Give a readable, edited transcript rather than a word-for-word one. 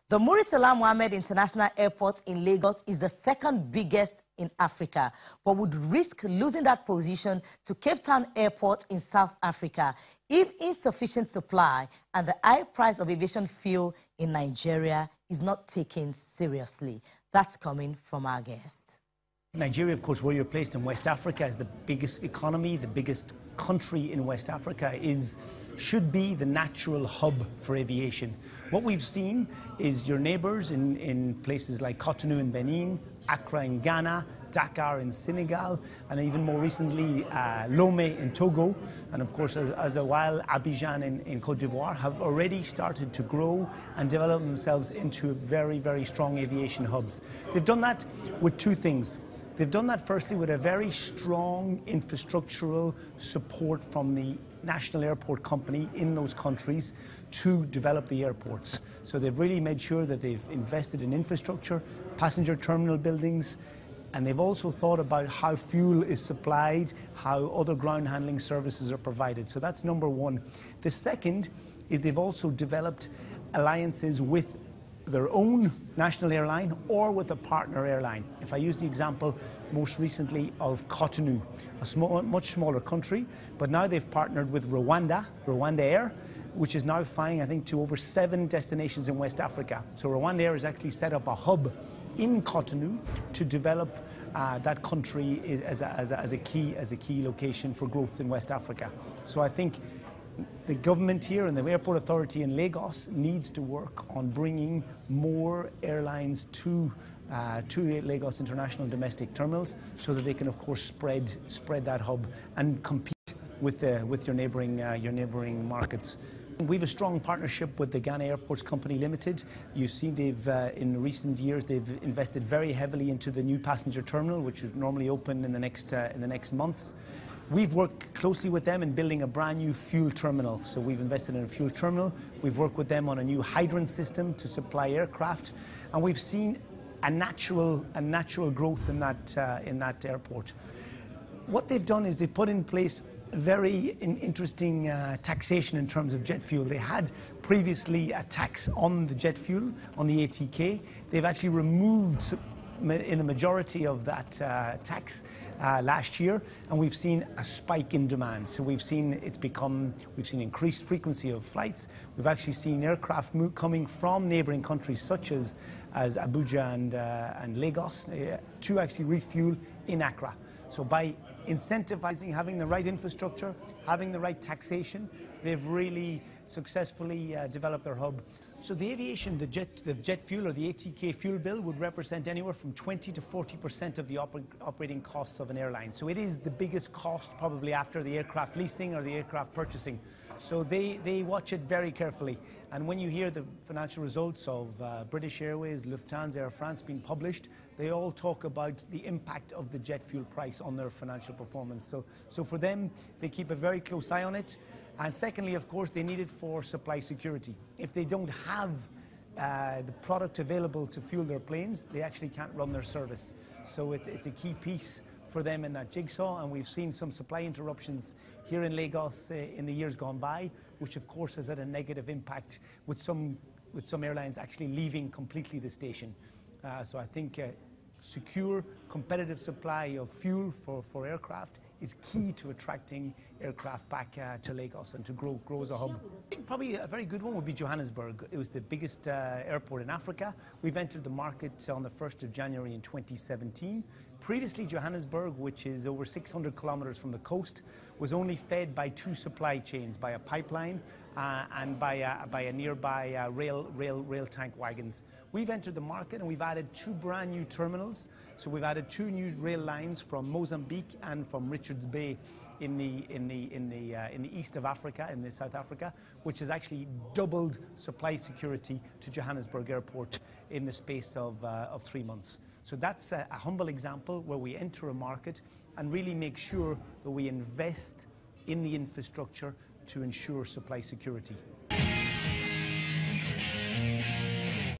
The Murtala Mohammed International Airport in Lagos is the second biggest in Africa, but would risk losing that position to Cape Town Airport in South Africa if insufficient supply and the high price of aviation fuel in Nigeria is not taken seriously. That's coming from our guest. Nigeria, of course, where you're placed in West Africa, is the biggest economy, the biggest country in West Africa, should be the natural hub for aviation. What we've seen is your neighbours in places like Cotonou in Benin, Accra in Ghana, Dakar in Senegal, and even more recently Lomé in Togo, and of course as a while Aviation in Côte d'Ivoire have already started to grow and develop themselves into very, very strong aviation hubs. They've done that with two things. They've done that firstly with a very strong infrastructural support from the national airport company in those countries to develop the airports. So they've really made sure that they've invested in infrastructure, passenger terminal buildings, and they've also thought about how fuel is supplied, how other ground handling services are provided. So that's number one. The second is they've also developed alliances with their own national airline or with a partner airline. If I use the example most recently of Cotonou, a much smaller country, but now they've partnered with Rwanda Air, which is now flying, I think, to over 7 destinations in West Africa. So Rwanda Air has actually set up a hub in Cotonou to develop that country as a key location for growth in West Africa. So I think the government here and the airport authority in Lagos needs to work on bringing more airlines to Lagos International Domestic Terminals so that they can, of course, spread that hub and compete with your neighbouring markets. We have a strong partnership with the Ghana Airports Company Limited. You see, in recent years they've invested very heavily into the new passenger terminal, which is normally open in the next months. We've worked closely with them in building a brand new fuel terminal. So we've invested in a fuel terminal. We've worked with them on a new hydrant system to supply aircraft, and we've seen a natural growth in that airport. What they've done is they've put in place very interesting taxation in terms of jet fuel. They had previously a tax on the jet fuel, on the ATK. They've actually removed in the majority of that tax last year, and we've seen a spike in demand. So we've seen increased frequency of flights. We've actually seen aircraft coming from neighbouring countries such as Abuja and Lagos to actually refuel in Accra. So by incentivizing, having the right infrastructure, having the right taxation, they've really successfully developed their hub. So the aviation, the jet fuel or the ATK fuel bill would represent anywhere from 20 to 40% of the operating costs of an airline. So it is the biggest cost probably after the aircraft leasing or the aircraft purchasing. So they watch it very carefully. And when you hear the financial results of British Airways, Lufthansa, Air France being published, they all talk about the impact of the jet fuel price on their financial performance. So for them, they keep a very close eye on it. And secondly, of course, they need it for supply security. If they don't have the product available to fuel their planes, they actually can't run their service. So it's a key piece for them in that jigsaw, and we've seen some supply interruptions here in Lagos in the years gone by, which of course has had a negative impact with some airlines actually leaving completely the station. So I think secure, competitive supply of fuel for aircraft is key to attracting aircraft back to Lagos and to grow as a hub. I think probably a very good one would be Johannesburg. It was the biggest airport in Africa. We've entered the market on the 1st of January in 2017. Previously, Johannesburg, which is over 600 kilometers from the coast, was only fed by 2 supply chains, by a pipeline and by a nearby rail tank wagons. We've entered the market and we've added 2 brand new terminals. So we've added 2 new rail lines from Mozambique and from Richards Bay in the east of Africa, in South Africa, which has actually doubled supply security to Johannesburg Airport in the space of 3 months. So that's a humble example where we enter a market and really make sure that we invest in the infrastructure to ensure supply security.